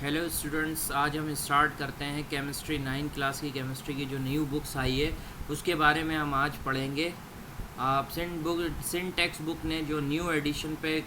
Hello students, آج ہم start کرتے ہیں کیمسٹری 9 کلاس کی کیمسٹری کی جو نیو بکس آئی ہے اس کے بارے میں ہم آج پڑھیں گے. سن ٹیکسٹ بک نے جو نیو ایڈیشن پہ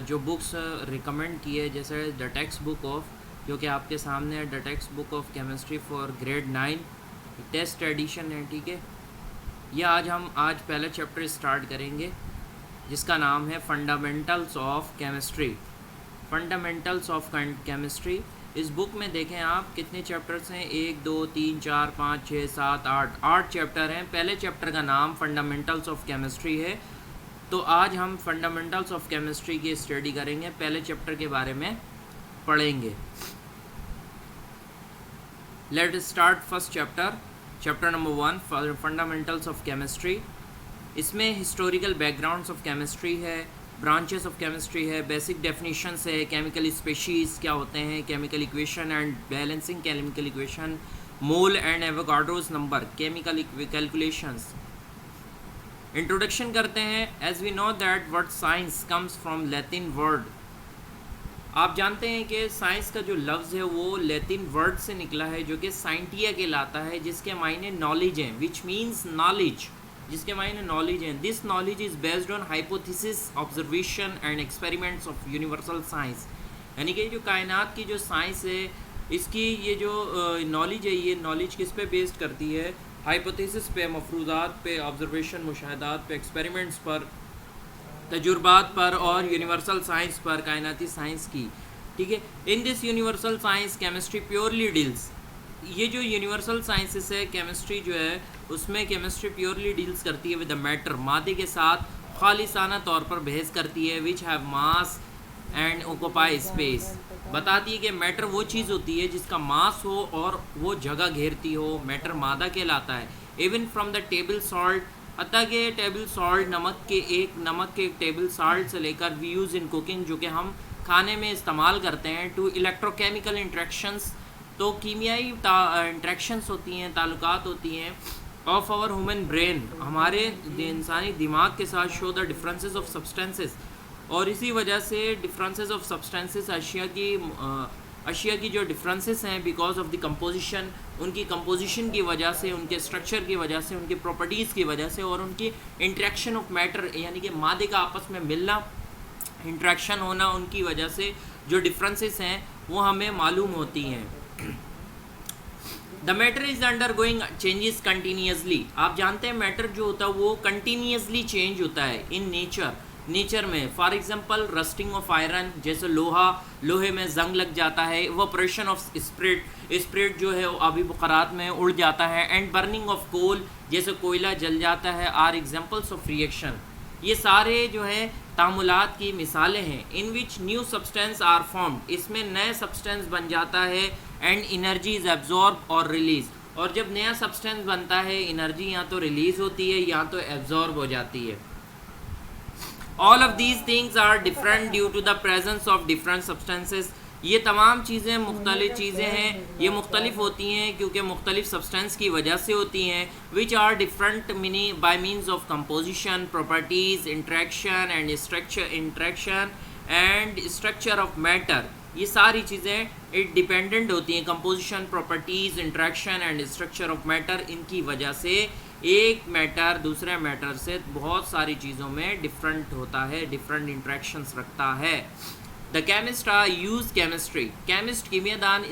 جو بکس ریکمینڈ کی ہے، جیسے دا ٹیکسٹ بک آف، جو کہ آپ کے سامنے ہے، the text book of chemistry for grade 9 test edition ہے. ٹھیک ہے، یہ ہم آج پہلا چیپٹر اسٹارٹ کریں گے جس کا نام ہے fundamentals of chemistry. Fundamentals of chemistry. اس بک میں دیکھیں آپ کتنے چیپٹرس ہیں، 1 2 3 4 5 6 7 8 چیپٹر ہیں. پہلے چیپٹر کا نام فنڈامنٹلس آف کیمسٹری ہے. تو آج ہم فنڈامنٹلس آف کیمسٹری کی اسٹڈی کریں گے، پہلے چیپٹر کے بارے میں پڑھیں گے. Let start first chapter number 1 fundamentals of chemistry. اس میں historical backgrounds of chemistry ہے، برانچز آف کیمسٹری ہے، بیسک ڈیفینیشنس ہے، کیمیکل اسپیشیز کیا ہوتے ہیں، chemical equation and balancing chemical equation, mole and Avogadro's number, chemical calculations. Introduction کرتے ہیں. As we know that word science comes from Latin word. آپ جانتے ہیں کہ سائنس کا جو لفظ ہے وہ لیٹن ورڈ سے نکلا ہے، جو کہ سائنٹیا کہلاتا ہے، جس کے معنی نالج ہیں، وچ مینس نالج، جس کے معنی نالج ہیں. This knowledge is based on hypothesis, observation and experiments of universal science. یعنی کہ جو کائنات کی جو سائنس ہے، اس کی یہ جو نالج ہے، یہ نالج کس پہ بیسڈ کرتی ہے؟ ہائپوتھیسس پہ، مفروضات پہ، آبزرویشن، مشاہدات پہ، ایکسپیریمنٹس پر، تجربات پر، اور یونیورسل سائنس پر، کائناتی سائنس کی. ٹھیک ہے. In this universal science chemistry purely deals. یہ جو یونیورسل سائنسز ہے، کیمسٹری جو ہے اس میں کیمسٹری پیورلی ڈیلز کرتی ہے ود دا میٹر، مادے کے ساتھ خالصانہ طور پر بحث کرتی ہے، which have mass and occupy space. بتاتی ہے کہ میٹر وہ چیز ہوتی ہے جس کا ماس ہو اور وہ جگہ گھیرتی ہو، میٹر مادہ کہلاتا ہے. Even from the table salt, حتیٰ کہ ٹیبل سالٹ، نمک کے ایک ٹیبل سالٹ سے لے کر وی یوز ان کوکنگ، جو کہ ہم کھانے میں استعمال کرتے ہیں، ٹو الیکٹرو کیمیکل انٹریکشنس، تو کیمیائی انٹریکشنس ہوتی ہیں، تعلقات ہوتی ہیں، آف آور ہیومن برین، ہمارے انسانی دماغ کے ساتھ، شو دا ڈفرینسز آف سبسٹینسز. اور اسی وجہ سے ڈفرینسز آف سبسٹینسز، اشیاء کی جو ڈفرینسز ہیں، بیکاز آف دی کمپوزیشن، ان کی کمپوزیشن کی وجہ سے، ان کے اسٹرکچر کی وجہ سے، ان کی پراپرٹیز کی وجہ سے، اور ان کی انٹریکشن آف میٹر، یعنی کہ مادے کا آپس میں ملنا، انٹریکشن ہونا، ان کی وجہ سے جو ڈفرینسز ہیں وہ ہمیں معلوم ہوتی ہیں. The matter is under going changes continuously. آپ جانتے ہیں میٹر جو ہوتا ہے وہ کنٹینیوسلی چینج ہوتا ہے ان نیچر میں. فار ایگزامپل رسٹنگ آف آئرن، جیسے لوہے میں زنگ لگ جاتا ہے، ایواپوریشن آف اسپرٹ جو ہے وہ آبی بخارات میں اڑ جاتا ہے، اینڈ برننگ آف کول، جیسے کوئلہ جل جاتا ہے، آر ایگزامپلس آف ریئیکشن. یہ سارے جو ہے تعاملات کی مثالیں ہیں. ان وچ نیو سبسٹینس آر فارمڈ، اس میں نئے سبسٹینس بن جاتا ہے، اینڈ انرجی از ایبزارب اور ریلیز. اور جب نیا سبسٹینس بنتا ہے، انرجی یا تو ریلیز ہوتی ہے یا تو ایبزارب ہو جاتی ہے. All of these things are different due to the presence of different substances. یہ تمام چیزیں مختلف چیزیں ہیں، یہ مختلف ہوتی ہیں کیونکہ مختلف سبسٹینس کی وجہ سے ہوتی ہیں. Which are different by means of composition, properties, interaction and structure of matter. یہ ساری چیزیں ڈیپینڈنٹ ہوتی ہیں، composition, properties, interaction and structure of matter. ان کی وجہ سے ایک میٹر دوسرے میٹر سے بہت ساری چیزوں میں ڈفرینٹ ہوتا ہے، ڈفرینٹ انٹریکشنس رکھتا ہے. The chemist use chemistry. Chemist کیمیا دان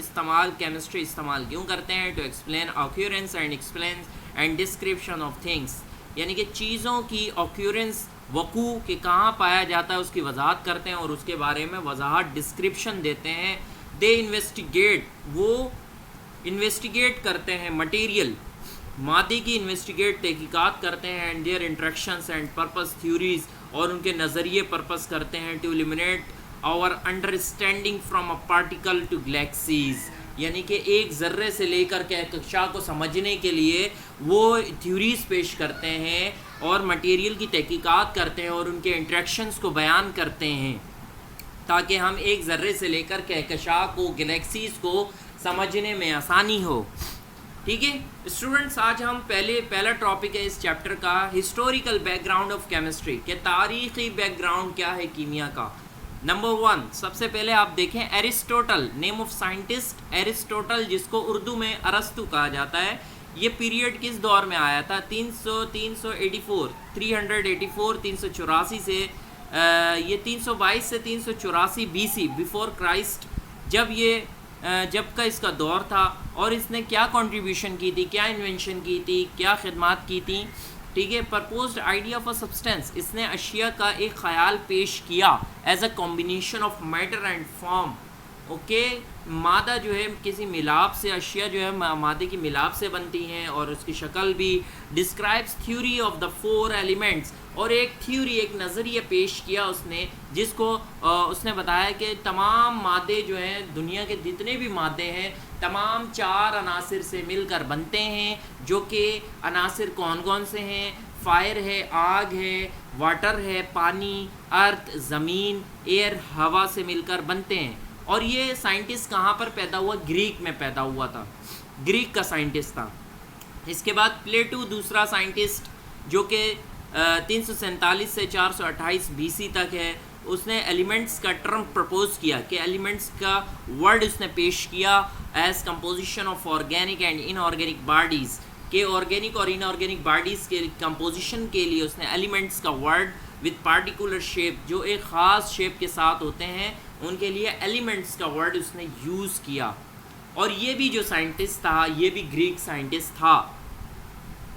کیمسٹری استعمال کیوں کرتے ہیں؟ To explain occurrence and description of things. یعنی کہ چیزوں کی آکیورنس، وقوع کہ کہاں پایا جاتا ہے، اس کی وضاحت کرتے ہیں اور اس کے بارے میں وضاحت، ڈسکرپشن دیتے ہیں. دے انویسٹیگیٹ، وہ انویسٹیگیٹ کرتے ہیں مٹیریل، مادے کی انویسٹیگیٹ، تحقیقات کرتے ہیں، and their interactions and propose theories, اور ان کے نظریے پرپز کرتے ہیں. To eliminate our understanding from a particle to galaxies. یعنی کہ ایک ذرے سے لے کر کہکشاں کو سمجھنے کے لیے وہ تھیوریز پیش کرتے ہیں اور مٹیریل کی تحقیقات کرتے ہیں اور ان کے انٹریکشنز کو بیان کرتے ہیں، تاکہ ہم ایک ذرے سے لے کر کہکشاں کو، گلیکسیز کو سمجھنے میں آسانی ہو. ٹھیک ہے اسٹوڈنٹس، آج ہم پہلا ٹاپک ہے اس چیپٹر کا، historical back ground of chemistry, کہ تاریخی بیک گراؤنڈ کیا ہے کیمیا کا. نمبر 1 سب سے پہلے آپ دیکھیں Aristotle, name of scientist Aristotle, جس کو اردو میں ارسطو کہا جاتا ہے. یہ پیریڈ کس دور میں آیا تھا؟ 384 سے یہ 322 سے 384 بی سی بیفور کرائسٹ، جب کا اس کا دور تھا. اور اس نے کیا کنٹریبیوشن کی تھی، کیا انوینشن کی تھی، کیا خدمات کی تھیں؟ ٹھیک ہے. Proposed idea of a substance, اس نے اشیاء کا ایک خیال پیش کیا as a combination of matter and form. Okay, مادہ جو ہے کسی ملاپ سے، اشیاء جو ہے مادے کی ملاپ سے بنتی ہیں اور اس کی شکل بھی. Describes theory of the 4 elements, اور ایک تھیوری، ایک نظریہ پیش کیا اس نے، جس کو اس نے بتایا کہ تمام مادے جو ہیں، دنیا کے جتنے بھی مادے ہیں، تمام 4 عناصر سے مل کر بنتے ہیں. جو کہ عناصر کون کون سے ہیں؟ فائر ہے، آگ ہے، واٹر ہے، پانی، ارتھ، زمین، ایئر، ہوا سے مل کر بنتے ہیں. اور یہ سائنٹسٹ کہاں پر پیدا ہوا؟ گریک میں پیدا ہوا تھا، گریک کا سائنٹسٹ تھا. اس کے بعد پلیٹو، دوسرا سائنٹسٹ، جو کہ 347 سے 428 بی سی تک ہے. اس نے ایلیمنٹس کا ٹرم پرپوز کیا، کہ ایلیمنٹس کا ورڈ اس نے پیش کیا as composition of organic and in organic bodies, کہ آرگینک اور ان آرگینک باڈیز کے کمپوزیشن کے لیے اس نے ایلیمنٹس کا ورڈ وتھ پارٹیکولر شیپ، جو ایک خاص شیپ کے ساتھ ہوتے ہیں، ان کے لیے ایلیمنٹس کا ورڈ اس نے یوز کیا. اور یہ بھی جو سائنٹسٹ تھا، یہ بھی گریک سائنٹسٹ تھا.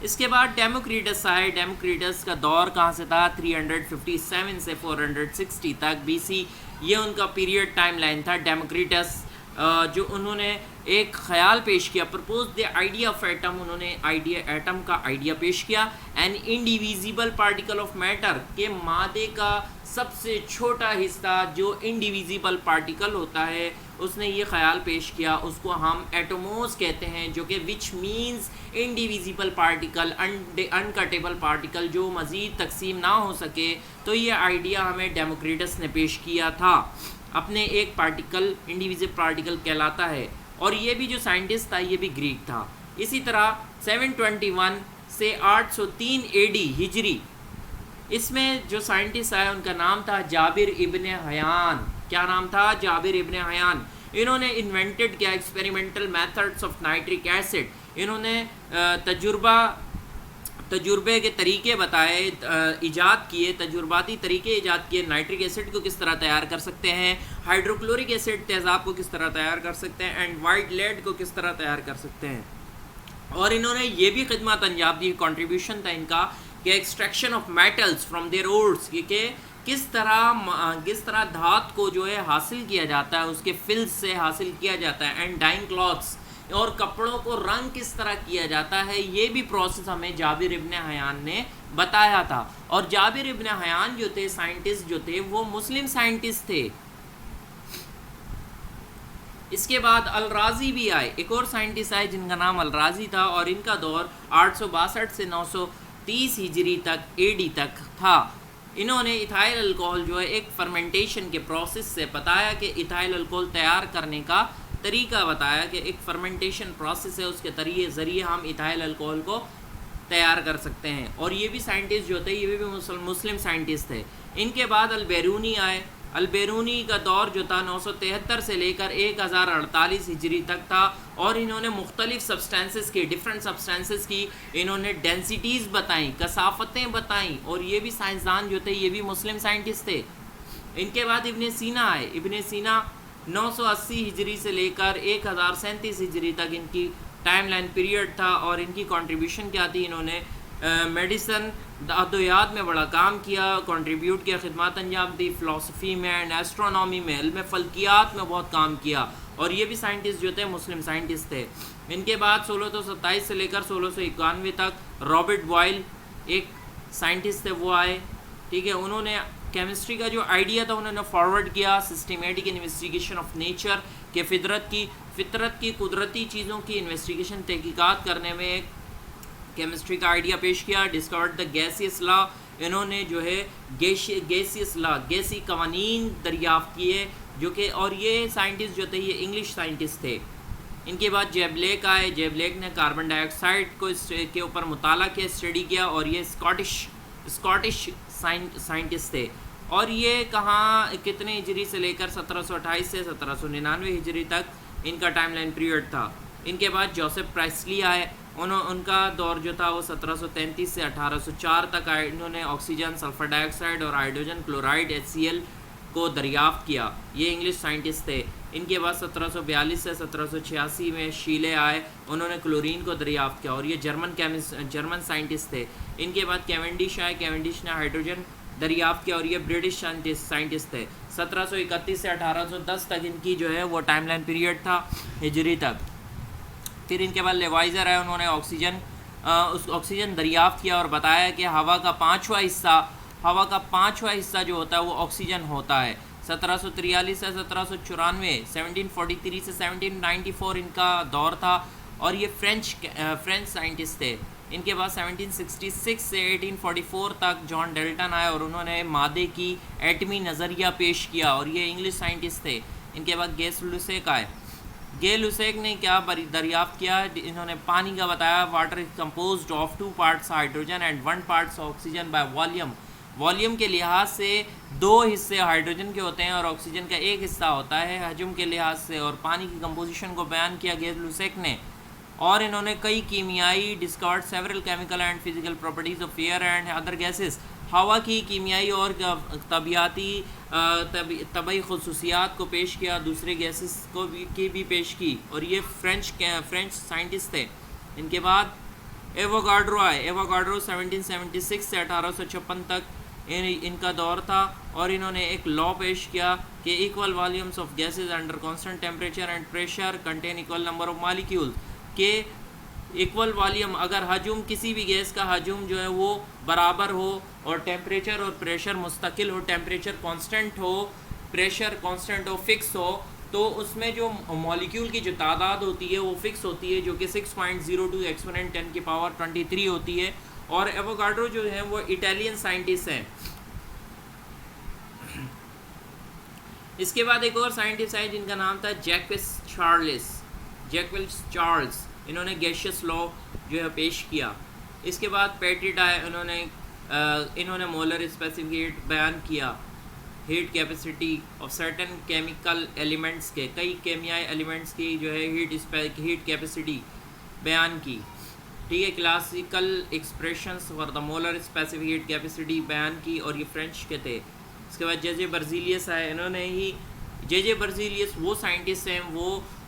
اس کے بعد ڈیموکریٹس آئے. ڈیموکریٹس کا دور کہاں سے تھا؟ 357 سے 460 تک بی سی، یہ ان کا پیریڈ ٹائم لائن تھا. ڈیموکریٹس جو انہوں نے ایک خیال پیش کیا، propose the idea of atom, انہوں نے ایٹم کا آئیڈیا پیش کیا. An indivisible particle of matter, کہ مادے کا سب سے چھوٹا حصہ جو انڈیویزیبل پارٹیکل ہوتا ہے، اس نے یہ خیال پیش کیا، اس کو ہم ایٹوموز کہتے ہیں، جو کہ وچ مینز انڈیویزیبل پارٹیکل، انکٹیبل پارٹیکل، جو مزید تقسیم نہ ہو سکے. تو یہ آئیڈیا ہمیں ڈیموکریٹس نے پیش کیا تھا. اپنے ایک پارٹیکل انڈیویزیبل پارٹیکل کہلاتا ہے. اور یہ بھی جو سائنٹسٹ تھا، یہ بھی گریک تھا. اسی طرح 721 سے 803 اے ڈی ہجری، اس میں جو سائنٹسٹ آیا ان کا نام تھا جابر ابن حیان. کیا نام تھا؟ جابر ابن حیان. انہوں نے انوینٹڈ کیا experimental methods of nitric acid. انہوں نے تجربے کے طریقے بتائے، ایجاد کیے، تجرباتی طریقے ایجاد کیے. نائٹرک ایسڈ کو کس طرح تیار کر سکتے ہیں، ہائیڈروکلورک ایسڈ تیزاب کو کس طرح تیار کر سکتے ہیں، اینڈ وائٹ لیڈ کو کس طرح تیار کر سکتے ہیں. اور انہوں نے یہ بھی خدمات انجام دی، کنٹریبیوشن تھا ان کا، کہ extraction of metals from their ores, کہ کس طرح دھات کو جو ہے حاصل کیا جاتا ہے، اس کے فلز سے حاصل کیا جاتا ہے. اینڈ ڈائنگ کلاتھس، اور کپڑوں کو رنگ کس طرح کیا جاتا ہے، یہ بھی پروسیس ہمیں جابر ابن حیان نے بتایا تھا. اور جابر ابن حیان جو تھے، سائنٹسٹ جو تھے، وہ مسلم سائنٹسٹ تھے. اس کے بعد الرازی بھی آئے، ایک اور سائنٹسٹ آئے جن کا نام الرازی تھا، اور ان کا دور 862 سے 930 ہجری تک اے ڈی تک تھا. انہوں نے ایتھائل الکوہل جو ہے ایک فرمنٹیشن کے پروسیس سے بتایا، کہ ایتھائل الکوہل تیار کرنے کا طریقہ بتایا، کہ ایک فرمنٹیشن پروسیس ہے، اس کے ذریعے ہم ایتھائل الکوہل کو تیار کر سکتے ہیں. اور یہ بھی سائنٹسٹ جو تھے، یہ بھی مسلم سائنٹسٹ تھے. ان کے بعد البیرونی آئے. البیرونی کا دور جو تھا 973 سے لے کر 1048 ہجری تک تھا. اور انہوں نے مختلف سبسٹینسز کی، ڈفرینٹ سبسٹینسز کی انہوں نے ڈینسٹیز بتائیں، کثافتیں بتائیں. اور یہ بھی سائنسدان جو تھے، یہ بھی مسلم سائنٹسٹ تھے. ان کے بعد ابن سینا آئے. ابن سینا 980 ہجری سے لے کر 1037 ہجری تک ان کی ٹائم لائن پیریڈ تھا. اور ان کی کنٹریبیوشن کیا تھی؟ انہوں نے میڈیسن، ادویات میں بڑا کام کیا، کنٹریبیوٹ کیا، خدمات انجام دی. فلسفی میں اینڈ ایسٹرونومی میں، علم فلکیات میں بہت کام کیا. اور یہ بھی سائنٹسٹ جو تھے، مسلم سائنٹسٹ تھے. ان کے بعد 1627 سے لے کر 1691 تک رابرٹ بوائل ایک سائنٹسٹ تھے، وہ آئے. ٹھیک ہے. انہوں نے کیمسٹری کا جو آئیڈیا تھا، انہوں نے فارورڈ کیا. سسٹمیٹک انویسٹیگیشن آف نیچر، کہ فطرت کی قدرتی چیزوں کی انویسٹیگیشن، تحقیقات کرنے میں ایک کیمسٹری کا آئیڈیا پیش کیا. ڈسکورڈ دا گیسیس لا، انہوں نے جو ہے گیسیس لا، گیسی قوانین دریافت کیے، جو کہ، اور یہ سائنٹسٹ جو تھے، یہ انگلش سائنٹسٹ تھے. ان کے بعد جیبلیک آئے. جیبلیک نے کاربن ڈائی آکسائڈ کو کے اوپر مطالعہ کیا، اسٹڈی کیا. اور یہ اسکاٹش سائنٹسٹ تھے. اور یہ کہاں کتنے ہجری سے لے کر 1728 سے 1799 ہجری تک ان کا ٹائم لائن پیریڈ تھا. ان کے بعد جوسف پرائسلی آئے. ان کا دور جو تھا وہ 1733 سے 1804 تک آئے. انہوں نے آکسیجن، سلفر ڈائی آکسائڈ اور ہائیڈروجن کلورائڈ HCl کو دریافت کیا. یہ انگلش سائنٹسٹ تھے. ان کے بعد 1742 سے 1786 میں شیلے آئے. انہوں نے کلورین کو دریافت کیا اور یہ جرمن سائنٹسٹ تھے. ان کے بعد کیونڈش آئے. کیونڈش نے ہائیڈروجن دریافت کیا اور یہ برٹش سائنٹسٹ تھے. 1731 سے 1810 تک ان کی جو ہے وہ ٹائم لائن پیریڈ تھا ہجری تک. پھر ان کے بعد لیوائزر ہے. انہوں نے آکسیجن دریافت کیا اور بتایا کہ ہوا کا پانچواں حصہ جو ہوتا ہے وہ آکسیجن ہوتا ہے. 1743 سے 1794 1743 سے 1794 ان کا دور تھا اور یہ فرینچ سائنٹسٹ تھے. ان کے بعد 1766 سے 1844 تک جان ڈیلٹن آئے اور انہوں نے مادے کی ایٹمی نظریہ پیش کیا اور یہ انگلش سائنٹسٹ تھے. ان کے بعد گیس لوسیک آئے. گے لوسیک نے کیا دریافت کیا؟ انہوں نے پانی کا بتایا. Water is composed of 2 parts hydrogen and 1 part oxygen by volume کے لحاظ سے 2 حصے ہائیڈروجن کے ہوتے ہیں اور آکسیجن کا 1 حصہ ہوتا ہے حجم کے لحاظ سے. اور پانی کی کمپوزیشن کو بیان کیا گے لوسیک نے. اور انہوں نے کئی کیمیائی discovered several chemical and physical properties of air and other gases. ہوا کی کیمیائی اور طبعی خصوصیات کو پیش کیا. دوسرے گیسز کو بھی پیش کی اور یہ فرینچ سائنٹسٹ تھے. ان کے بعد ایووگاڈرو آئے. ایووگاڈرو 1776 سے 1856 تک ان کا دور تھا اور انہوں نے ایک لا پیش کیا کہ equal volumes of gases under constant temperature and pressure contain equal number of molecule. کہ ایکول والیوم اگر حجم کسی بھی گیس کا حجم جو ہے وہ برابر ہو اور ٹیمپریچر اور پریشر مستقل ہو، ٹیمپریچر کانسٹنٹ ہو، پریشر کانسٹنٹ ہو، فکس ہو، تو اس میں جو مالیکیول کی جو تعداد ہوتی ہے وہ فکس ہوتی ہے جو کہ 6.02 ایکسپوننٹ 10 کی پاور 23 ہوتی ہے. اور ایووگاڈرو جو ہے وہ اٹالین سائنٹسٹ ہیں. اس کے بعد ایک اور سائنٹسٹ ہے جن کا نام تھا جیکوس چارلز. انہوں نے گیشیس لا جو ہے پیش کیا. اس کے بعد پیٹٹ آئے. انہوں نے مولر اسپیسیفک ہیٹ بیان کیا. Heat capacity of certain chemical elements کے کئی کیمیائی ایلیمنٹس کی جو ہے ہیٹ کیپیسٹی بیان کی. ٹھیک ہے. Classical expressions for the molar specific heat capacity بیان کی اور یہ فرینچ کے تھے. اس کے بعد جے برزیلیس آئے. انہوں نے ہی جے برزیلیس وہ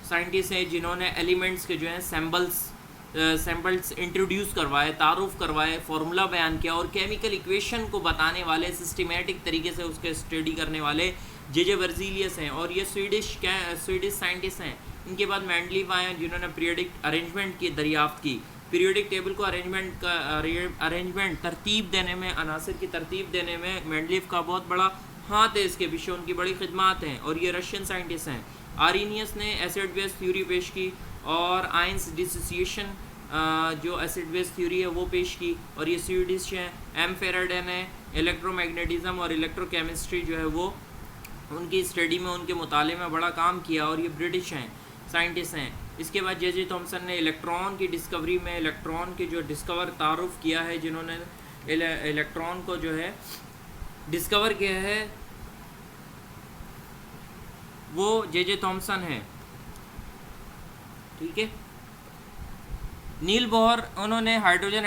سائنٹسٹ ہیں جنہوں نے ایلیمنٹس کے جو ہیں سیمبلز انٹروڈیوس کروائے، تعارف کروائے، فارمولا بیان کیا اور کیمیکل ایکویشن کو بتانے والے، سسٹمیٹک طریقے سے اس کے اسٹڈی کرنے والے جے برزیلیس ہیں اور یہ سویڈش سائنٹسٹ ہیں. ان کے بعد مینڈلیف آئے جنہوں نے پیریوڈک ارینجمنٹ کی دریافت کی. پیریوڈک ٹیبل کو ارینجمنٹ ترتیب دینے میں، عناصر کی ترتیب دینے میں مینڈلیف کا بہت بڑا ہاتھ ہے. اس کے پیچھے ان کی بڑی خدمات ہیں اور یہ رشین سائنٹسٹ ہیں. آرینیس نے ایسڈ بیس تھیوری پیش کی اور آئنس ڈسوسیشن جو ایسڈ بیس تھیوری ہے وہ پیش کی اور یہ سویڈش ہیں. ایم فیراڈے نے الیکٹرو میگنیٹزم اور الیکٹرو کیمسٹری جو ہے وہ ان کی اسٹڈی میں، ان کے مطالعے میں بڑا کام کیا اور یہ برٹش ہیں، سائنٹسٹ ہیں. اس کے بعد جے تھامسن نے الیکٹران کی ڈسکوری میں الیکٹران کے جو تعارف کیا ہے، جنہوں نے الیکٹران کو جو ہے ڈسکور کیا ہے وہ جے تھامسن ہے. ٹھیک ہے. نیل بوہر، انہوں نے ہائیڈروجن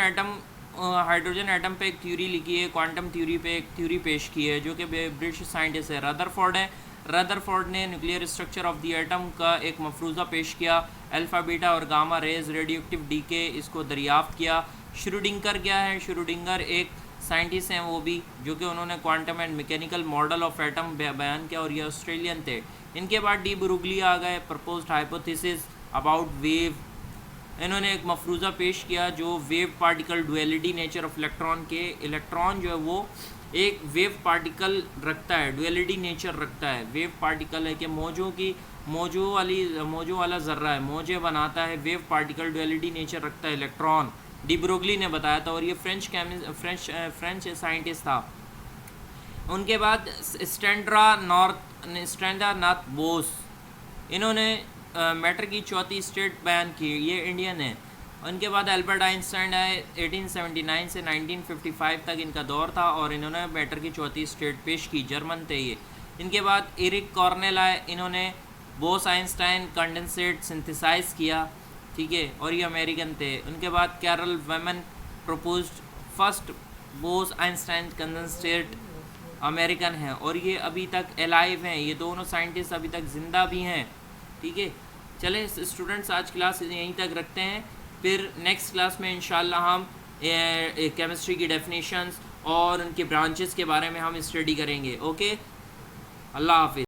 ایٹم پہ ایک تھیوری لکھی ہے، کوانٹم تھیوری پہ ایک تھیوری پیش کی ہے جو کہ برٹش سائنٹسٹ ہے. رادرفورڈ ہے. رادرفورڈ نے nuclear structure of the atom کا ایک مفروضہ پیش کیا. الفا بیٹا اور gamma rays radioactive decay اس کو دریافت کیا. شروڈنگر کیا ہے؟ شروڈنگر ایک سائنٹسٹ ہیں وہ بھی، جو کہ انہوں نے quantum and mechanical model of atom بیان کیا اور یہ آسٹریلین تھے. ان کے بعد ڈی بروگلی آ گئے. Proposed hypothesis about wave. انہوں نے ایک مفروضہ پیش کیا جو wave particle duality nature of electron کے، الیکٹران جو ہے وہ ایک ویو پارٹیکل رکھتا ہے، ڈویلٹی نیچر رکھتا ہے. ویو پارٹیکل ہے کہ موجوں والا ذرہ ہے، موجیں بناتا ہے. ویو پارٹیکل ڈویلٹی نیچر رکھتا ہے الیکٹران. ڈی بروگلی نے بتایا تھا اور یہ فرینچ سائنٹسٹ تھا. ان کے بعد اسٹینڈرا نارتھ بوس، انہوں نے میٹر کی چوتھی اسٹیٹ بیان کی. یہ انڈین ہے. ان کے بعد البرٹ آئنسٹائن آئے 1879 سے 1955 تک ان کا دور تھا، اور انہوں نے میٹر کی چوتھی اسٹیٹ پیش کی، جرمن تھے یہ۔ ان کے بعد ایرک کارنیل آئے، انہوں نے بوس آئنسٹائن کنڈنسیٹ سنتھیسائز کیا، ٹھیک ہے، اور یہ امریکن تھے۔ ان کے بعد Carl Wieman proposed first Bose Einstein condensate, American ہیں، اور یہ ابھی تک الائیو ہیں، یہ دونوں سائنٹسٹ ابھی تک زندہ بھی ہیں، ٹھیک ہے۔ چلیں اسٹوڈنٹس آج کلاس یہیں تک رکھتے ہیں، پھر نیکسٹ کلاس میں انشاءاللہ ہم کیمسٹری کی ڈیفینیشنز اور ان کے برانچز کے بارے میں ہم اسٹڈی کریں گے۔ اوکے، اللہ حافظ۔